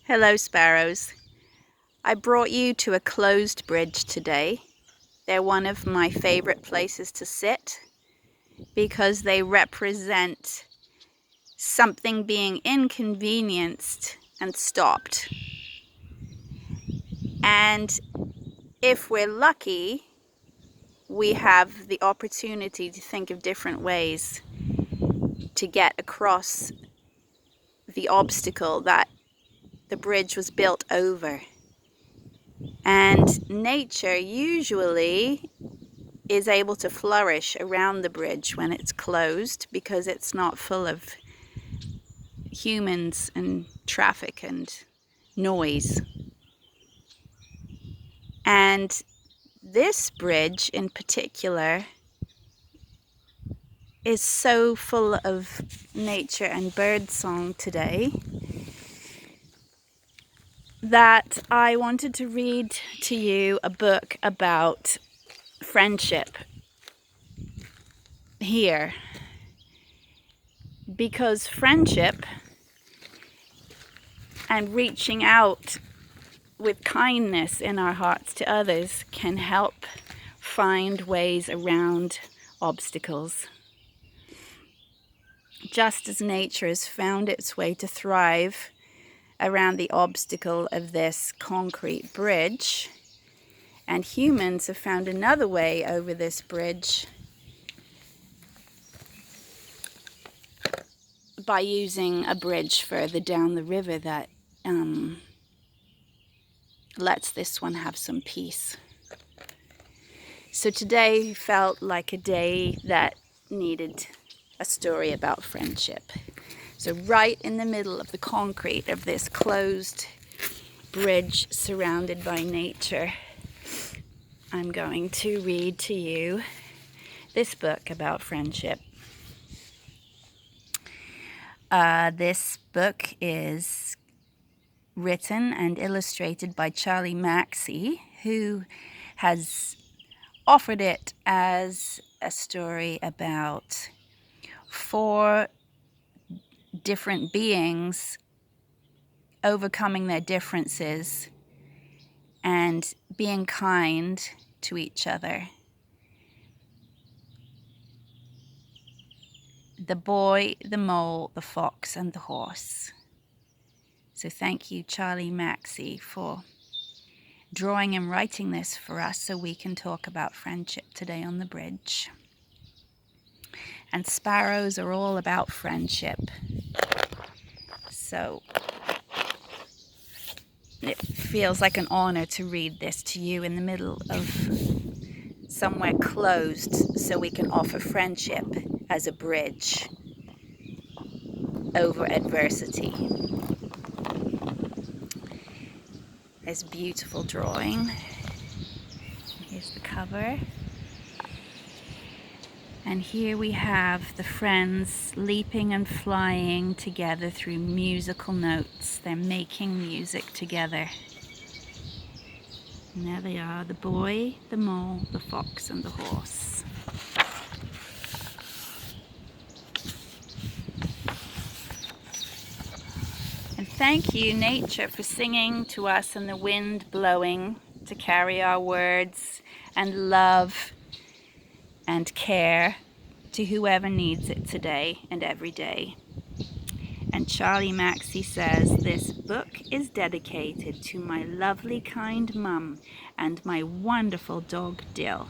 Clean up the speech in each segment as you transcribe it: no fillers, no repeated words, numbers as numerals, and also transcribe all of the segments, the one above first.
Hello, sparrows. I brought you to a closed bridge today. They're one of my favorite places to sit because they represent something being inconvenienced and stopped. And if we're lucky, we have the opportunity to think of different ways to get across the obstacle that the bridge was built over. And nature usually is able to flourish around the bridge when it's closed because it's not full of humans and traffic and noise. And this bridge in particular is so full of nature and bird song today that I wanted to read to you a book about friendship here, because friendship and reaching out with kindness in our hearts to others can help find ways around obstacles. Just as nature has found its way to thrive around the obstacle of this concrete bridge, and humans have found another way over this bridge by using a bridge further down the river that lets this one have some peace. So today felt like a day that needed a story about friendship. So right in the middle of the concrete of this closed bridge surrounded by nature, I'm going to read to you this book about friendship. This book is written and illustrated by Charlie Mackesy, who has offered it as a story about 4 different beings overcoming their differences and being kind to each other. The boy, the mole, the fox, and the horse. So thank you, Charlie Mackesy, for drawing and writing this for us so we can talk about friendship today on the bridge. And sparrows are all about friendship. So it feels like an honor to read this to you in the middle of somewhere closed so we can offer friendship as a bridge over adversity. This beautiful drawing. Here's the cover. And here we have the friends leaping and flying together through musical notes. They're making music together. And there they are, the boy, the mole, the fox, and the horse. And thank you, nature, for singing to us and the wind blowing to carry our words and love and care to whoever needs it today and every day. And Charlie Mackesy says, this book is dedicated to my lovely, kind mum and my wonderful dog, Dill.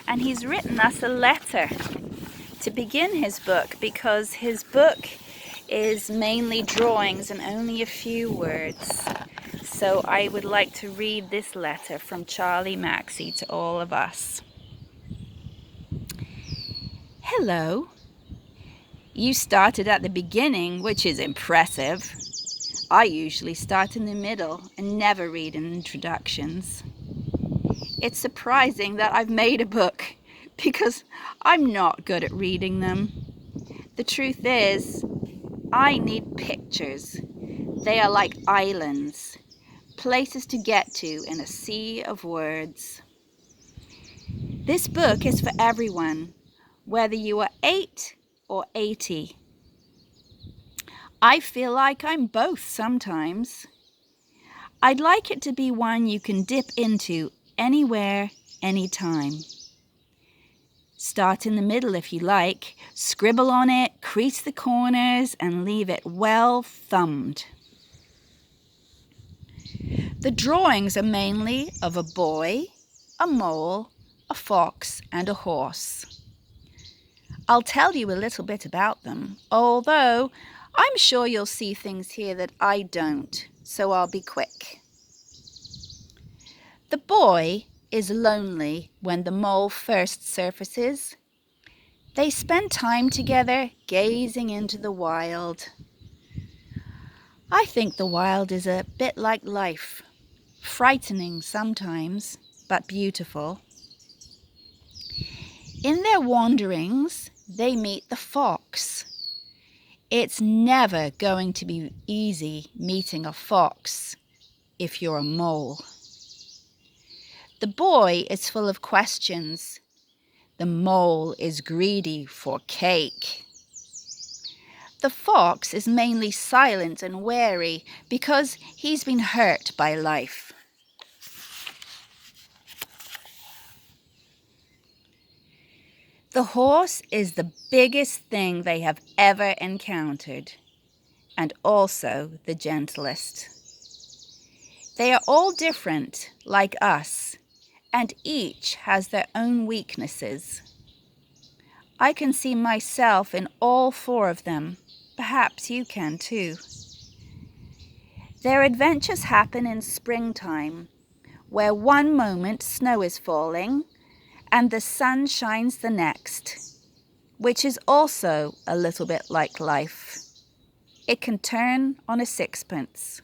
And he's written us a letter to begin his book, because his book is mainly drawings and only a few words. So I would like to read this letter from Charlie Mackesy to all of us. Hello. You started at the beginning, which is impressive. I usually start in the middle and never read introductions. It's surprising that I've made a book because I'm not good at reading them. The truth is, I need pictures. They are like islands, places to get to in a sea of words. This book is for everyone, whether you are 8 or 80? I feel like I'm both sometimes. I'd like it to be one you can dip into anywhere, anytime. Start in the middle if you like, scribble on it, crease the corners, and leave it well thumbed. The drawings are mainly of a boy, a mole, a fox, and a horse. I'll tell you a little bit about them, although I'm sure you'll see things here that I don't, so I'll be quick. The boy is lonely when the mole first surfaces. They spend time together gazing into the wild. I think the wild is a bit like life, frightening sometimes, but beautiful. In their wanderings, they meet the fox. It's never going to be easy meeting a fox if you're a mole. The boy is full of questions. The mole is greedy for cake. The fox is mainly silent and wary because he's been hurt by life. The horse is the biggest thing they have ever encountered, and also the gentlest. They are all different, like us, and each has their own weaknesses. I can see myself in all 4 of them. Perhaps you can too. Their adventures happen in springtime, where one moment snow is falling and the sun shines the next, which is also a little bit like life. It can turn on a sixpence.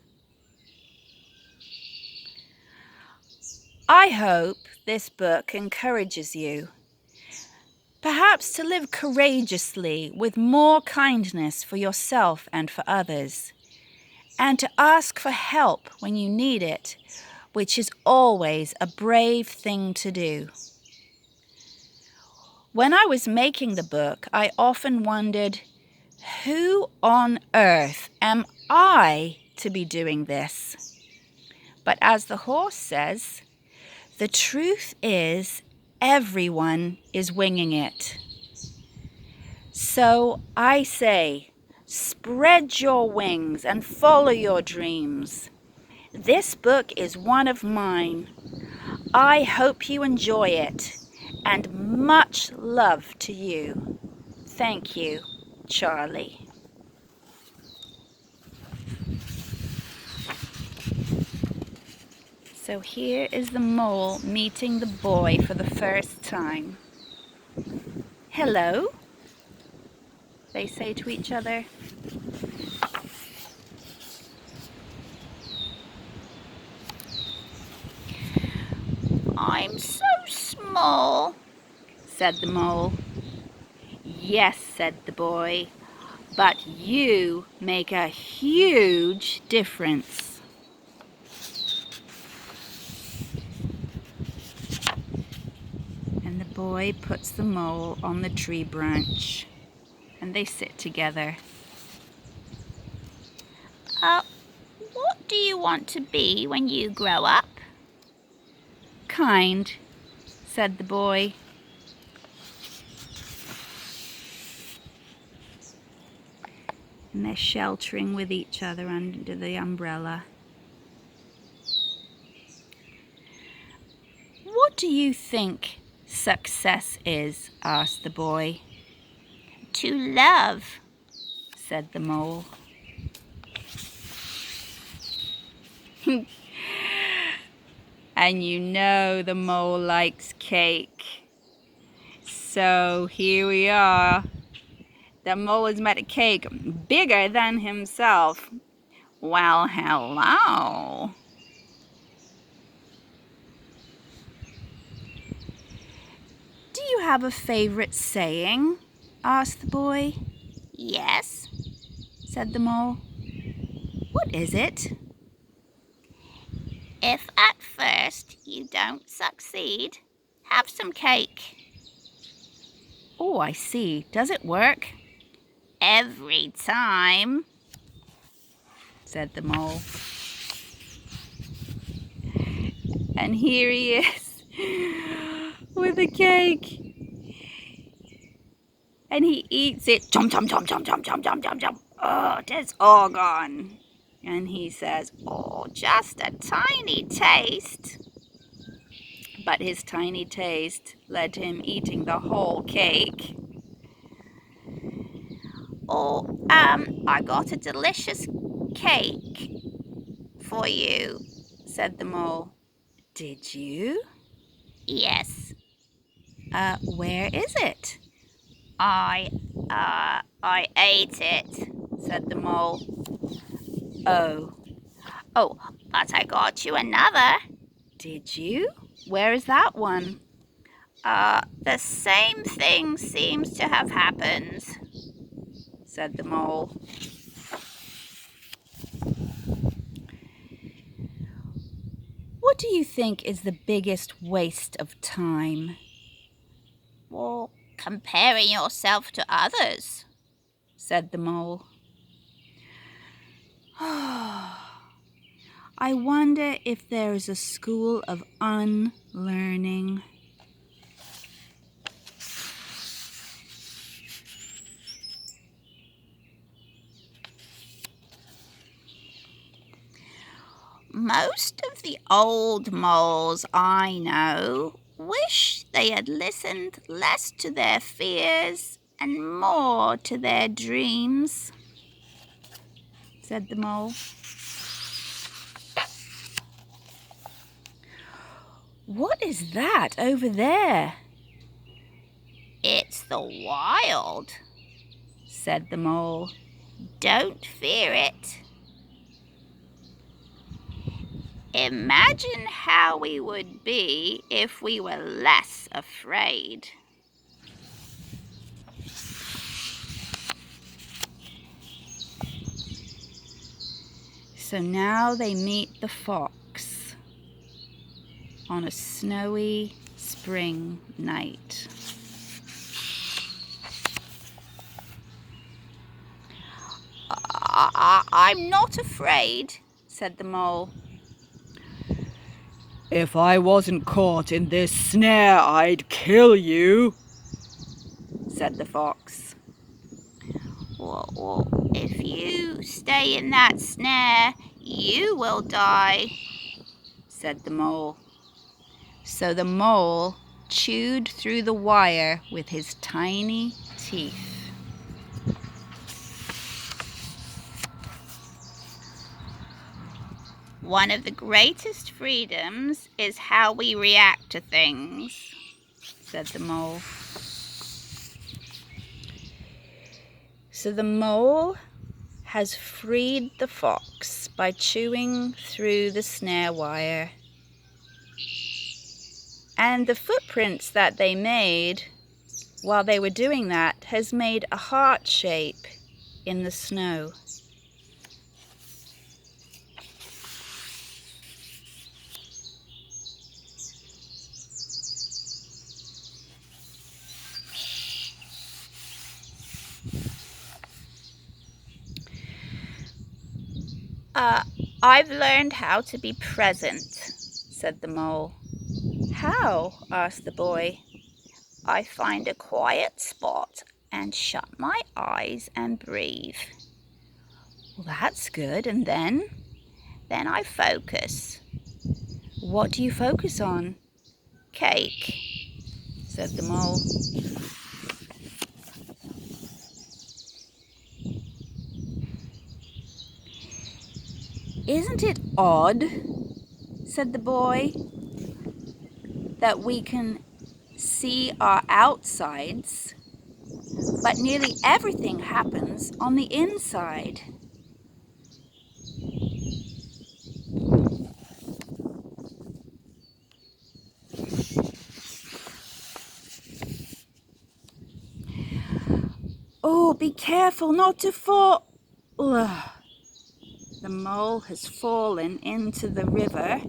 I hope this book encourages you, perhaps to live courageously with more kindness for yourself and for others, and to ask for help when you need it, which is always a brave thing to do. When I was making the book, I often wondered, who on earth am I to be doing this? But as the horse says, the truth is everyone is winging it. So I say, spread your wings and follow your dreams. This book is one of mine. I hope you enjoy it, and much love to you. Thank you, Charlie. So here is the mole meeting the boy for the first time. Hello, they say to each other. I'm so small, said the mole. Yes, said the boy, but you make a huge difference. And the boy puts the mole on the tree branch, and they sit together. What do you want to be when you grow up? Kind, said the boy. And they're sheltering with each other under the umbrella. What do you think success is? Asked the boy. To love, said the mole. And you know the mole likes cake. So here we are. The mole has made a cake bigger than himself. Well, hello. Do you have a favorite saying? Asked the boy. Yes, said the mole. What is it? If at first you don't succeed, have some cake. Oh, I see. Does it work? every time, said the mole. And here he is with a cake. And he eats it. Chom, chom, chom, chom, chom, chom, chom, chom, chom. Oh, it's all gone. And he says, oh, just a tiny taste. But his tiny taste led to him eating the whole cake. Oh, I got a delicious cake for you, said the mole. Did you? Yes. Where is it? I ate it, said the mole. Oh, but I got you another. Did you? Where is that one? The same thing seems to have happened, said the mole. What do you think is the biggest waste of time? Well, comparing yourself to others, said the mole. I wonder if there is a school of unlearning. Most of the old moles I know wish they had listened less to their fears and more to their dreams, said the mole. What is that over there? It's the wild, said the mole. Don't fear it. Imagine how we would be if we were less afraid. So now they meet the fox on a snowy spring night. I'm not afraid, said the mole. If I wasn't caught in this snare, I'd kill you, said the fox. Well, if you stay in that snare, you will die, said the mole. So the mole chewed through the wire with his tiny teeth. One of the greatest freedoms is how we react to things, said the mole. So the mole has freed the fox by chewing through the snare wire. And the footprints that they made while they were doing that has made a heart shape in the snow. I've learned how to be present, said the mole. How? Asked the boy. I find a quiet spot and shut my eyes and breathe. Well, that's good. And then? Then I focus. What do you focus on? Cake, said the mole. Isn't it odd, said the boy, that we can see our outsides, but nearly everything happens on the inside? Oh, be careful not to fall. Ugh. The mole has fallen into the river,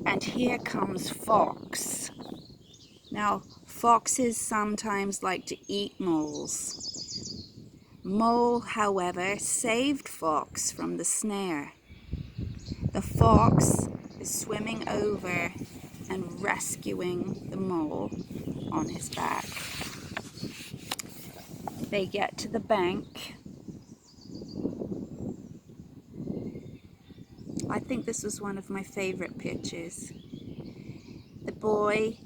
and here comes Fox. Now, foxes sometimes like to eat moles. Mole, however, saved Fox from the snare. The fox is swimming over and rescuing the mole on his back. They get to the bank. I think this was one of my favorite pictures. The boy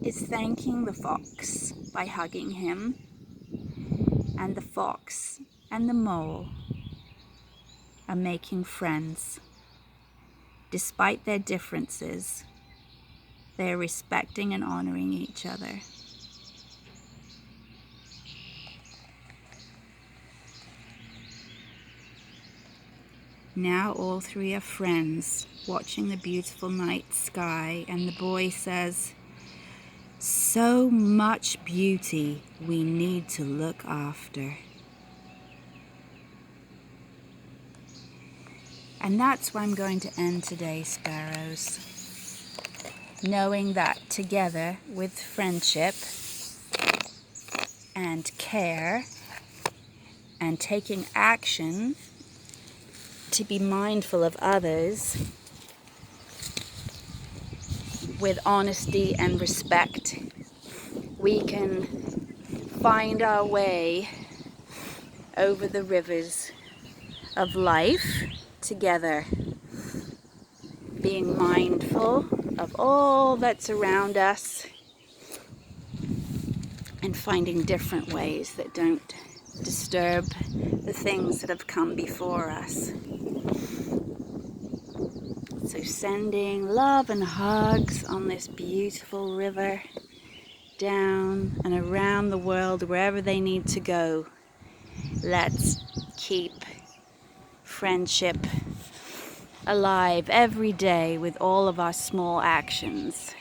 is thanking the fox by hugging him, and the fox and the mole are making friends. Despite their differences, they are respecting and honoring each other. Now all three are friends, watching the beautiful night sky, and the boy says, "So much beauty we need to look after." And that's where I'm going to end today, sparrows. Knowing that together with friendship and care and taking action to be mindful of others with honesty and respect, we can find our way over the rivers of life together, being mindful of all that's around us and finding different ways that don't disturb the things that have come before us. So sending love and hugs on this beautiful river down and around the world, wherever they need to go. Let's keep friendship alive every day with all of our small actions.